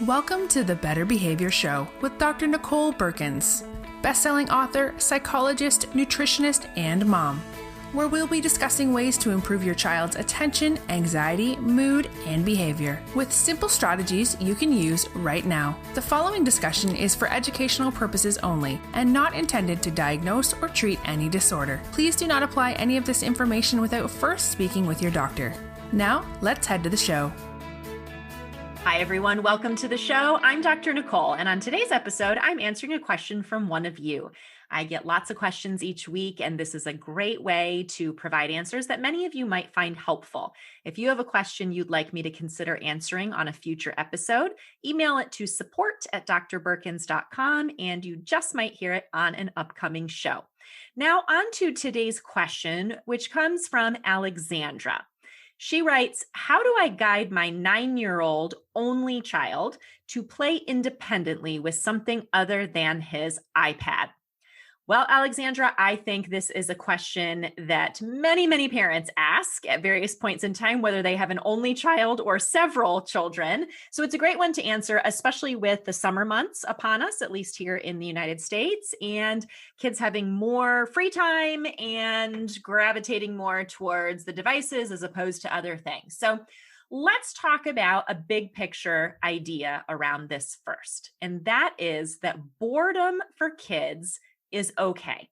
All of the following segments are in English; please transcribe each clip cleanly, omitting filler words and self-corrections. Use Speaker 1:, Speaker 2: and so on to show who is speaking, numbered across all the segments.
Speaker 1: Welcome to the Better Behavior Show with Dr. Nicole Beurkens, best-selling author, psychologist, nutritionist, and mom, where we'll be discussing ways to improve your child's attention, anxiety, mood, and behavior with simple strategies you can use right now. The following discussion is for educational purposes only and not intended to diagnose or treat any disorder. Please do not apply any of this information without first speaking with your doctor. Now, let's head to the show.
Speaker 2: Hi, everyone. Welcome to the show. I'm Dr. Nicole, and on today's episode, I'm answering a question from one of you. I get lots of questions each week, and this is a great way to provide answers that many of you might find helpful. If you have a question you'd like me to consider answering on a future episode, email it to support@drbeurkens.com, and you just might hear it on an upcoming show. Now, on to today's question, which comes from Alexandra. She writes, how do I guide my 9-year-old only child to play independently with something other than his iPad? Well, Alexandra, I think this is a question that many parents ask at various points in time, whether they have an only child or several children. So it's a great one to answer, especially with the summer months upon us, at least here in the United States, and kids having more free time and gravitating more towards the devices as opposed to other things. So let's talk about a big picture idea around this first. And that is that boredom for kids is okay.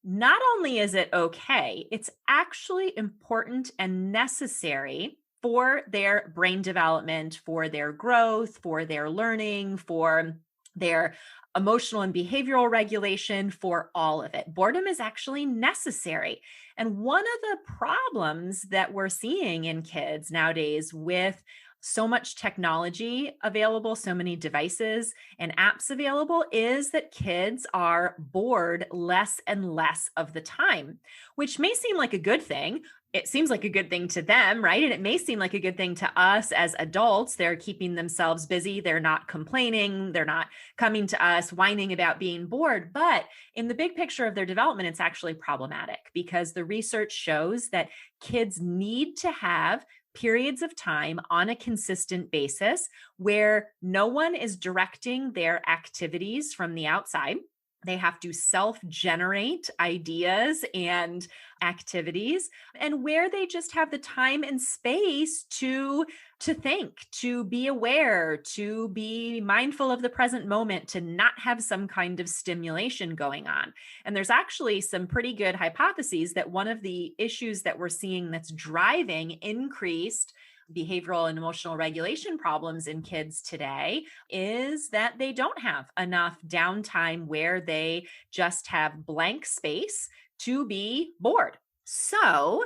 Speaker 2: Not only is it okay, it's actually important and necessary for their brain development, for their growth, for their learning, for their emotional and behavioral regulation, for all of it. Boredom is actually necessary. And one of the problems that we're seeing in kids nowadays with so much technology available, so many devices and apps available, is that kids are bored less and less of the time, which may seem like a good thing. It seems like a good thing to them, right? And it may seem like a good thing to us as adults. They're keeping themselves busy. They're not complaining. They're not coming to us whining about being bored. But in the big picture of their development, it's actually problematic because the research shows that kids need to have periods of time on a consistent basis where no one is directing their activities from the outside. They have to self-generate ideas and activities, and where they just have the time and space to think, to be aware, to be mindful of the present moment, to not have some kind of stimulation going on. And there's actually some pretty good hypotheses that one of the issues that we're seeing that's driving increased behavioral and emotional regulation problems in kids today is that they don't have enough downtime where they just have blank space to be bored. So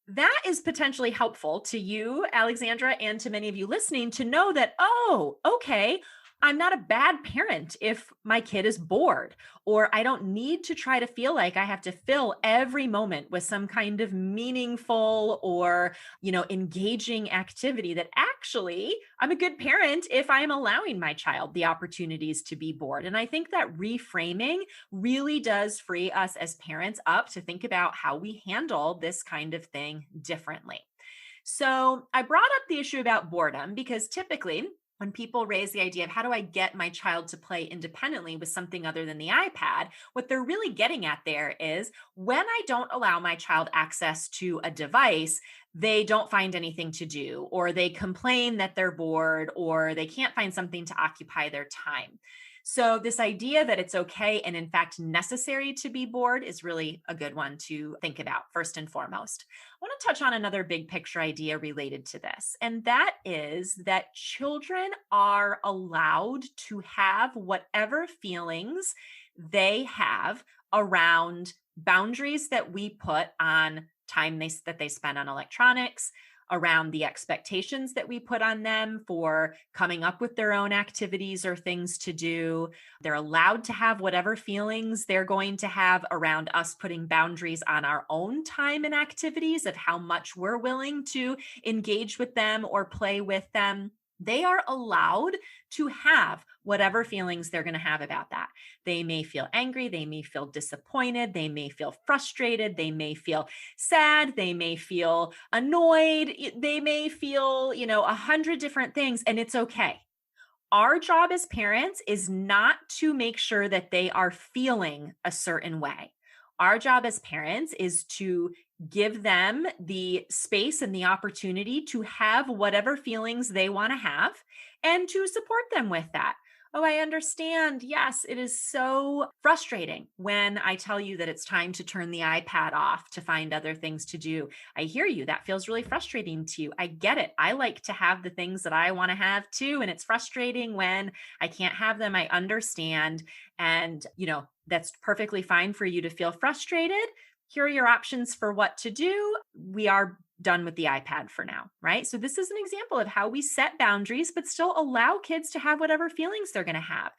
Speaker 2: that is potentially helpful to you, Alexandra, and to many of you listening to know that, oh, okay, I'm not a bad parent if my kid is bored, or I don't need to try to feel like I have to fill every moment with some kind of meaningful or, engaging activity. That actually I'm a good parent if I am allowing my child the opportunities to be bored. And I think that reframing really does free us as parents up to think about how we handle this kind of thing differently. So I brought up the issue about boredom because typically, when people raise the idea of how do I get my child to play independently with something other than the iPad, what they're really getting at there is when I don't allow my child access to a device, they don't find anything to do, or they complain that they're bored, or they can't find something to occupy their time. So this idea that it's okay and in fact necessary to be bored is really a good one to think about first and foremost. I want to touch on another big picture idea related to this, and that is that children are allowed to have whatever feelings they have around boundaries that we put on time that they spend on electronics, around the expectations that we put on them for coming up with their own activities or things to do. They're allowed to have whatever feelings they're going to have around us putting boundaries on our own time and activities of how much we're willing to engage with them or play with them. They are allowed to have whatever feelings they're going to have about that. They may feel angry. They may feel disappointed. They may feel frustrated. They may feel sad. They may feel annoyed. They may feel, 100 different things, and it's okay. Our job as parents is not to make sure that they are feeling a certain way. Our job as parents is to give them the space and the opportunity to have whatever feelings they want to have and to support them with that. Oh, I understand. Yes, it is so frustrating when I tell you that it's time to turn the iPad off to find other things to do. I hear you. That feels really frustrating to you. I get it. I like to have the things that I want to have too. And it's frustrating when I can't have them. I understand. And, that's perfectly fine for you to feel frustrated. Here are your options for what to do. We are done with the iPad for now, right? So this is an example of how we set boundaries, but still allow kids to have whatever feelings they're going to have.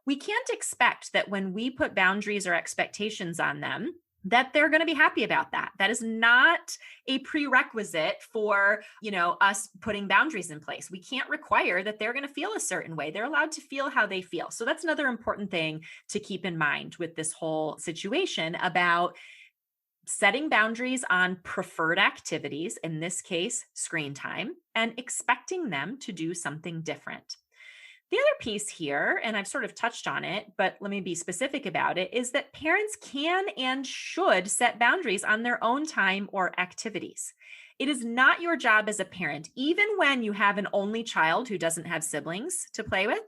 Speaker 2: We can't expect that when we put boundaries or expectations on them, that they're going to be happy about that. That is not a prerequisite for, us putting boundaries in place. We can't require that they're going to feel a certain way. They're allowed to feel how they feel. So that's another important thing to keep in mind with this whole situation about setting boundaries on preferred activities, in this case, screen time, and expecting them to do something different. The other piece here, and I've sort of touched on it, but let me be specific about it, is that parents can and should set boundaries on their own time or activities. It is not your job as a parent, even when you have an only child who doesn't have siblings to play with,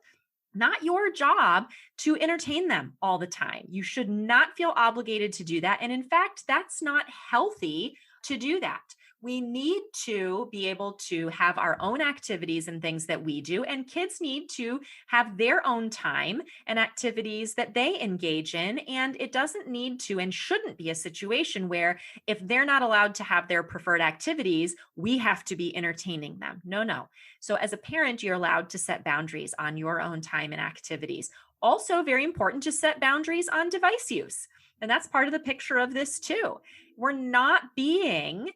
Speaker 2: not your job to entertain them all the time. You should not feel obligated to do that. And in fact, that's not healthy to do that. We need to be able to have our own activities and things that we do, and kids need to have their own time and activities that they engage in. And it doesn't need to and shouldn't be a situation where if they're not allowed to have their preferred activities, we have to be entertaining them. No. So as a parent, you're allowed to set boundaries on your own time and activities. Also, very important to set boundaries on device use. And that's part of the picture of this too. We're not being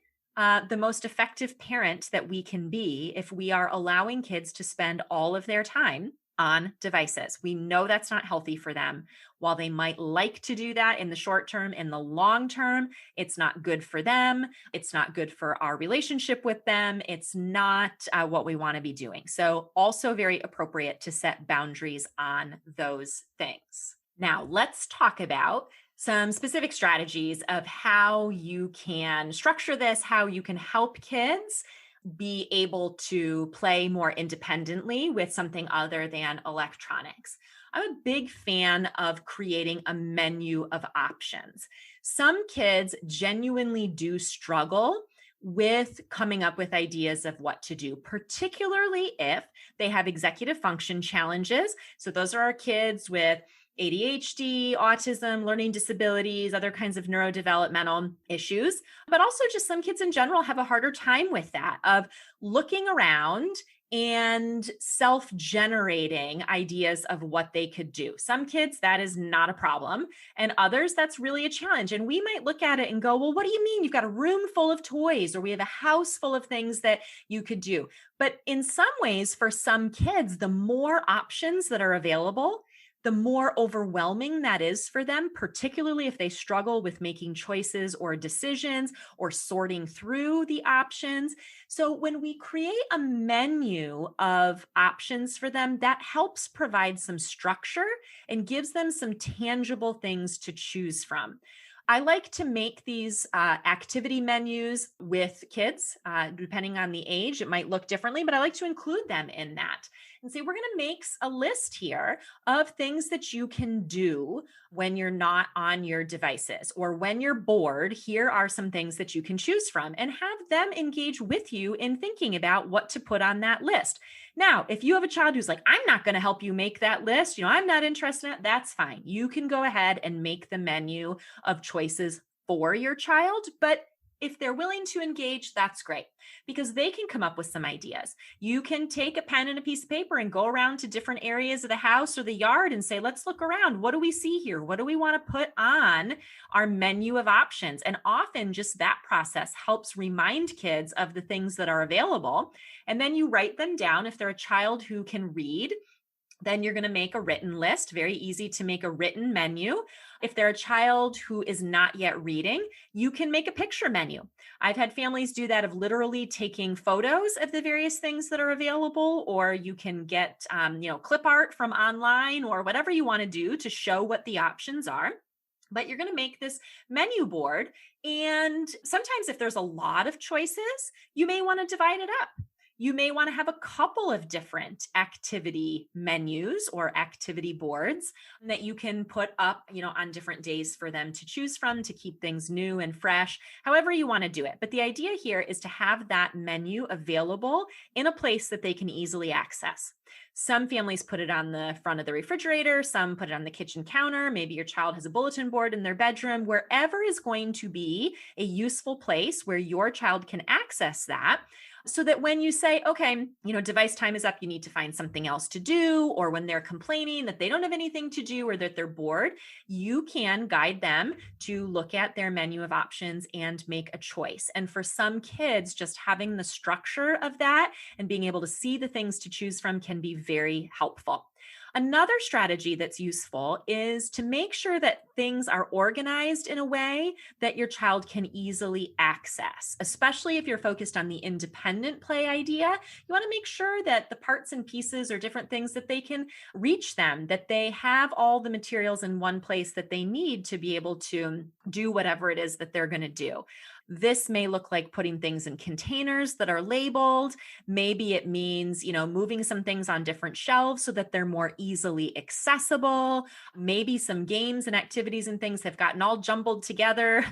Speaker 2: the most effective parent that we can be if we are allowing kids to spend all of their time on devices. We know that's not healthy for them. While they might like to do that in the short term, in the long term, it's not good for them. It's not good for our relationship with them. It's not what we want to be doing. So also very appropriate to set boundaries on those things. Now, let's talk about some specific strategies of how you can structure this, how you can help kids be able to play more independently with something other than electronics. I'm a big fan of creating a menu of options. Some kids genuinely do struggle with coming up with ideas of what to do, particularly if they have executive function challenges. So those are our kids with ADHD, autism, learning disabilities, other kinds of neurodevelopmental issues, but also just some kids in general have a harder time with that, of looking around and self-generating ideas of what they could do. Some kids, that is not a problem, and others, that's really a challenge. And we might look at it and go, well, what do you mean? You've got a room full of toys, or we have a house full of things that you could do. But in some ways, for some kids, the more options that are available, the more overwhelming that is for them, particularly if they struggle with making choices or decisions or sorting through the options. So when we create a menu of options for them, that helps provide some structure and gives them some tangible things to choose from. I like to make these activity menus with kids, depending on the age. It might look differently, but I like to include them in that and say, we're going to make a list here of things that you can do when you're not on your devices, or when you're bored. Here are some things that you can choose from, and have them engage with you in thinking about what to put on that list. Now, if you have a child who's like, I'm not going to help you make that list, I'm not interested in it, that's fine. You can go ahead and make the menu of choices for your child. But if they're willing to engage, that's great, because they can come up with some ideas. You can take a pen and a piece of paper and go around to different areas of the house or the yard and say, let's look around. What do we see here? What do we want to put on our menu of options? And often just that process helps remind kids of the things that are available. And then you write them down. If they're a child who can read, Then you're going to make a written list. Very easy to make a written menu. If they're a child who is not yet reading, you can make a picture menu. I've had families do that of literally taking photos of the various things that are available, or you can get, clip art from online or whatever you want to do to show what the options are. But you're going to make this menu board. And sometimes if there's a lot of choices, you may want to divide it up. You may want to have a couple of different activity menus or activity boards that you can put up, on different days for them to choose from to keep things new and fresh, however you want to do it. But the idea here is to have that menu available in a place that they can easily access. Some families put it on the front of the refrigerator, some put it on the kitchen counter. Maybe your child has a bulletin board in their bedroom. Wherever is going to be a useful place where your child can access that, so that when you say, okay, device time is up, you need to find something else to do, or when they're complaining that they don't have anything to do or that they're bored, you can guide them to look at their menu of options and make a choice. And for some kids, just having the structure of that and being able to see the things to choose from can be very helpful. Another strategy that's useful is to make sure that things are organized in a way that your child can easily access, especially if you're focused on the independent play idea. You want to make sure that the parts and pieces are different things that they can reach them, that they have all the materials in one place that they need to be able to do whatever it is that they're going to do. This may look like putting things in containers that are labeled. Maybe it means, moving some things on different shelves so that they're more easily accessible. Maybe some games and activities and things have gotten all jumbled together,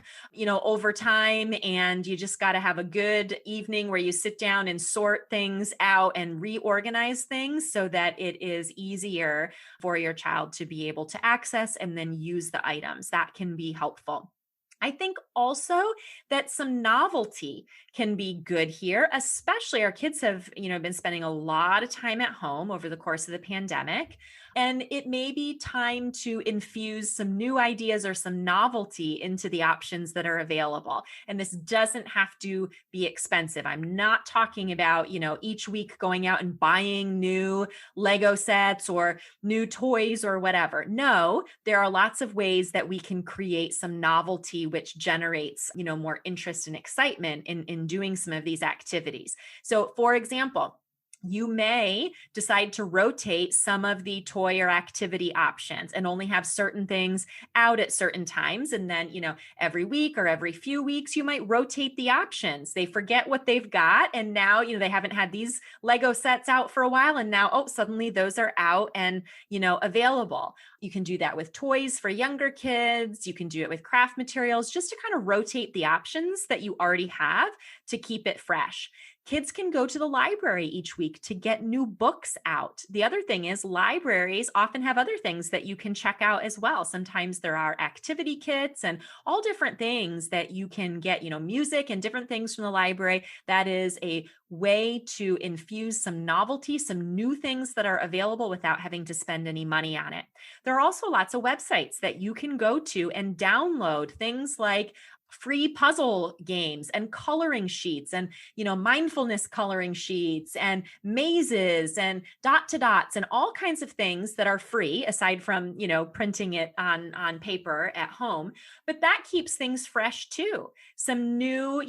Speaker 2: over time. And you just got to have a good evening where you sit down and sort things out and reorganize things so that it is easier for your child to be able to access and then use the items. That can be helpful. I think also that some novelty can be good here, especially our kids have, been spending a lot of time at home over the course of the pandemic. And it may be time to infuse some new ideas or some novelty into the options that are available. And this doesn't have to be expensive. I'm not talking about, each week going out and buying new Lego sets or new toys or whatever. No, there are lots of ways that we can create some novelty, which generates, more interest and excitement in doing some of these activities. So, for example, you may decide to rotate some of the toy or activity options and only have certain things out at certain times. And then, every week or every few weeks, you might rotate the options. They forget what they've got. And now, they haven't had these Lego sets out for a while. And now, suddenly those are out and, available. You can do that with toys for younger kids. You can do it with craft materials, just to kind of rotate the options that you already have to keep it fresh. Kids can go to the library each week to get new books out. The other thing is libraries often have other things that you can check out as well. Sometimes there are activity kits and all different things that you can get, music and different things from the library. That is a way to infuse some novelty, some new things that are available without having to spend any money on it. There are also lots of websites that you can go to and download things like free puzzle games and coloring sheets and, mindfulness coloring sheets and mazes and dot to dots and all kinds of things that are free aside from, printing it on paper at home. But that keeps things fresh too. Some new,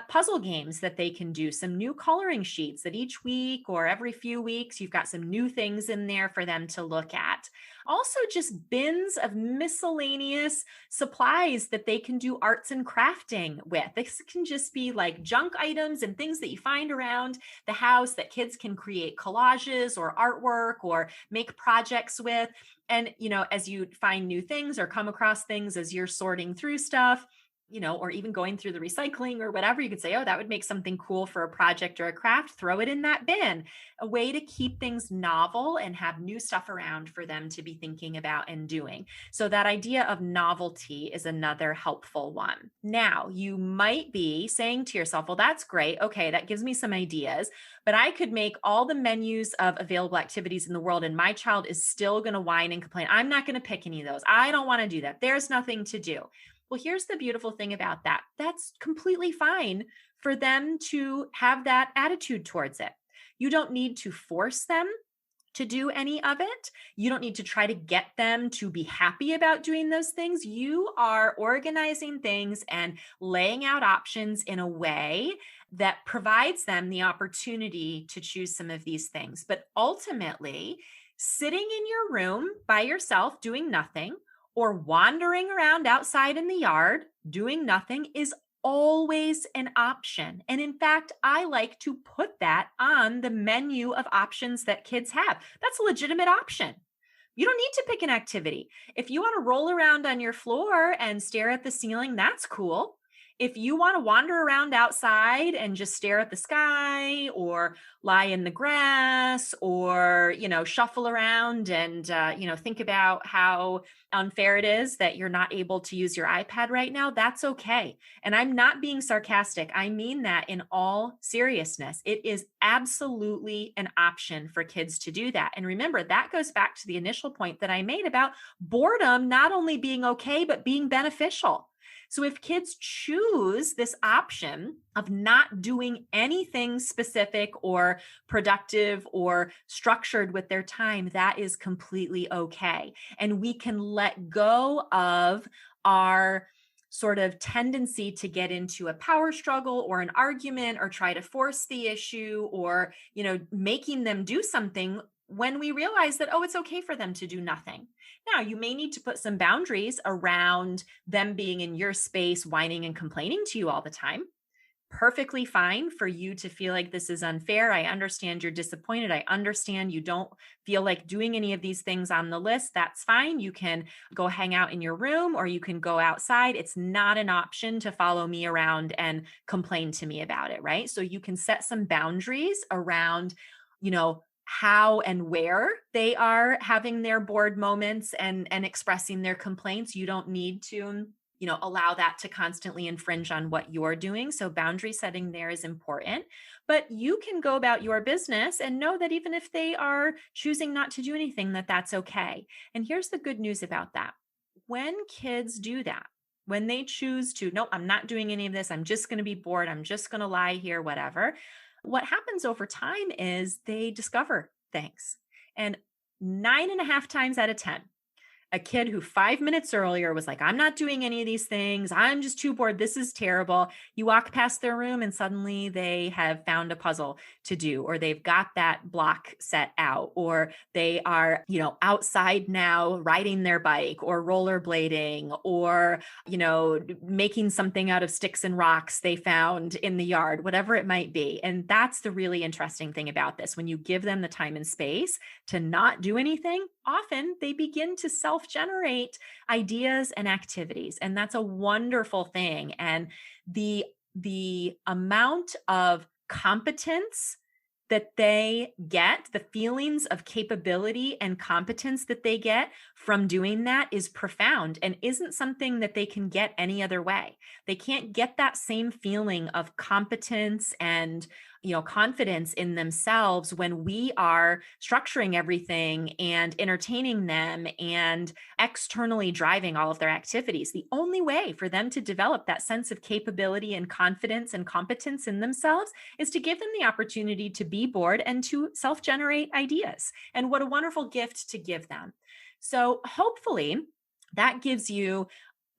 Speaker 2: puzzle games that they can do, some new coloring sheets that each week or every few weeks, you've got some new things in there for them to look at. Also, just bins of miscellaneous supplies that they can do arts and crafting with. This can just be like junk items and things that you find around the house that kids can create collages or artwork or make projects with. And, as you find new things or come across things as you're sorting through stuff, or even going through the recycling or whatever, you could say, that would make something cool for a project or a craft, throw it in that bin. A way to keep things novel and have new stuff around for them to be thinking about and doing. So that idea of novelty is another helpful one. Now, you might be saying to yourself, well, that's great. Okay, that gives me some ideas, but I could make all the menus of available activities in the world and my child is still going to whine and complain. I'm not going to pick any of those. I don't want to do that. There's nothing to do. Well, here's the beautiful thing about that. That's completely fine for them to have that attitude towards it. You don't need to force them to do any of it. You don't need to try to get them to be happy about doing those things. You are organizing things and laying out options in a way that provides them the opportunity to choose some of these things. But ultimately, sitting in your room by yourself doing nothing or wandering around outside in the yard doing nothing is always an option. And in fact, I like to put that on the menu of options that kids have. That's a legitimate option. You don't need to pick an activity. If you want to roll around on your floor and stare at the ceiling, that's cool. If you want to wander around outside and just stare at the sky or lie in the grass or, shuffle around and, think about how unfair it is that you're not able to use your iPad right now, that's okay. And I'm not being sarcastic. I mean that in all seriousness. It is absolutely an option for kids to do that. And remember, that goes back to the initial point that I made about boredom not only being okay, but being beneficial. So if kids choose this option of not doing anything specific or productive or structured with their time, that is completely okay. And we can let go of our sort of tendency to get into a power struggle or an argument or try to force the issue or, making them do something when we realize that, it's okay for them to do nothing. Now, you may need to put some boundaries around them being in your space, whining and complaining to you all the time. Perfectly fine for you to feel like this is unfair. I understand you're disappointed. I understand you don't feel like doing any of these things on the list. That's fine. You can go hang out in your room or you can go outside. It's not an option to follow me around and complain to me about it, right? So you can set some boundaries around, how and where they are having their bored moments and expressing their complaints. You don't need to, allow that to constantly infringe on what you're doing. So boundary setting there is important, but you can go about your business and know that even if they are choosing not to do anything, that's okay. And here's the good news about that. When kids do that, when they choose to, no, I'm not doing any of this. I'm just going to be bored. I'm just going to lie here, whatever. What happens over time is they discover things. And 9.5 times out of 10, a kid who 5 minutes earlier was like, I'm not doing any of these things. I'm just too bored. This is terrible. You walk past their room and suddenly they have found a puzzle to do, or they've got that block set out, or they are, outside now riding their bike or rollerblading or, making something out of sticks and rocks they found in the yard, whatever it might be. And that's the really interesting thing about this. When you give them the time and space to not do anything, often they begin to self-generate ideas and activities. And that's a wonderful thing. And the amount of competence that they get, the feelings of capability and competence that they get from doing that is profound and isn't something that they can get any other way. They can't get that same feeling of competence and confidence in themselves when we are structuring everything and entertaining them and externally driving all of their activities. The only way for them to develop that sense of capability and confidence and competence in themselves is to give them the opportunity to be bored and to self-generate ideas. And what a wonderful gift to give them. So hopefully that gives you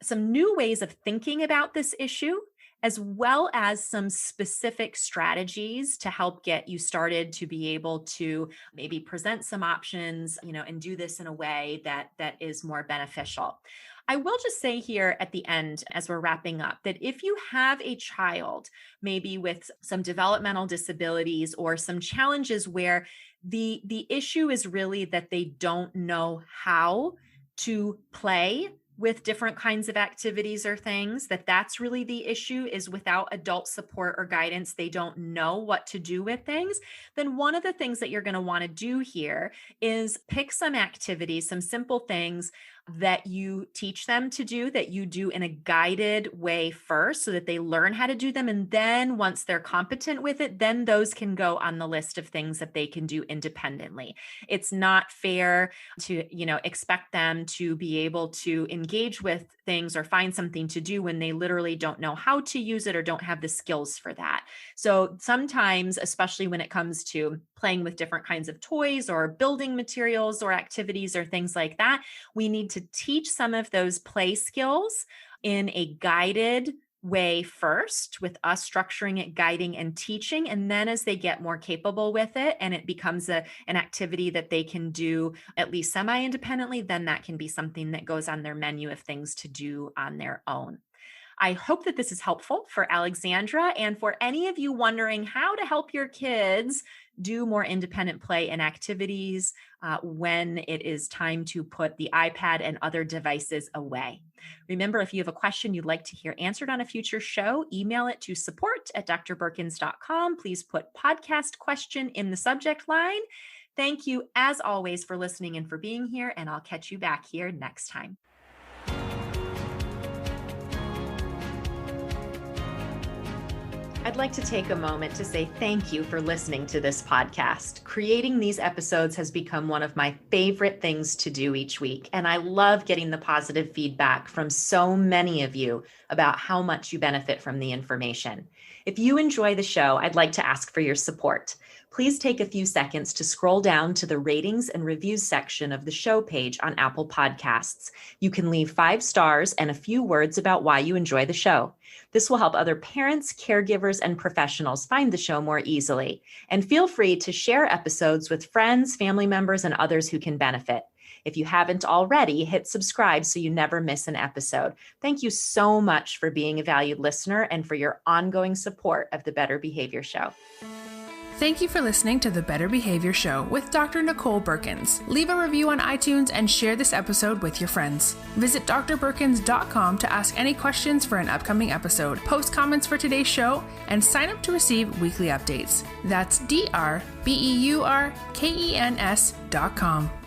Speaker 2: some new ways of thinking about this issue, as well as some specific strategies to help get you started to be able to maybe present some options, and do this in a way that is more beneficial. I will just say here at the end, as we're wrapping up, that if you have a child, maybe with some developmental disabilities or some challenges where the issue is really that they don't know how to play with different kinds of activities or things, that's really the issue, is without adult support or guidance, they don't know what to do with things, then one of the things that you're going to want to do here is pick some activities, some simple things that you teach them to do, that you do in a guided way first so that they learn how to do them. And then once they're competent with it, then those can go on the list of things that they can do independently. It's not fair to, expect them to be able to engage with things or find something to do when they literally don't know how to use it or don't have the skills for that. So sometimes, especially when it comes to playing with different kinds of toys or building materials or activities or things like that, we need to teach some of those play skills in a guided way first, with us structuring it, guiding and teaching. And then as they get more capable with it and it becomes an activity that they can do at least semi-independently, then that can be something that goes on their menu of things to do on their own. I hope that this is helpful for Alexandra, and for any of you wondering how to help your kids do more independent play and activities when it is time to put the iPad and other devices away. Remember, if you have a question you'd like to hear answered on a future show, email it to support@drbeurkens.com. Please put podcast question in the subject line. Thank you, as always, for listening and for being here, and I'll catch you back here next time. I'd like to take a moment to say thank you for listening to this podcast. Creating these episodes has become one of my favorite things to do each week, and I love getting the positive feedback from so many of you about how much you benefit from the information. If you enjoy the show, I'd like to ask for your support. Please take a few seconds to scroll down to the ratings and reviews section of the show page on Apple Podcasts. You can leave 5 stars and a few words about why you enjoy the show. This will help other parents, caregivers, and professionals find the show more easily. And feel free to share episodes with friends, family members, and others who can benefit. If you haven't already, hit subscribe so you never miss an episode. Thank you so much for being a valued listener and for your ongoing support of the Better Behavior Show.
Speaker 1: Thank you for listening to the Better Behavior Show with Dr. Nicole Beurkens. Leave a review on iTunes and share this episode with your friends. Visit drbeurkens.com to ask any questions for an upcoming episode, post comments for today's show, and sign up to receive weekly updates. That's drbeurkens.com.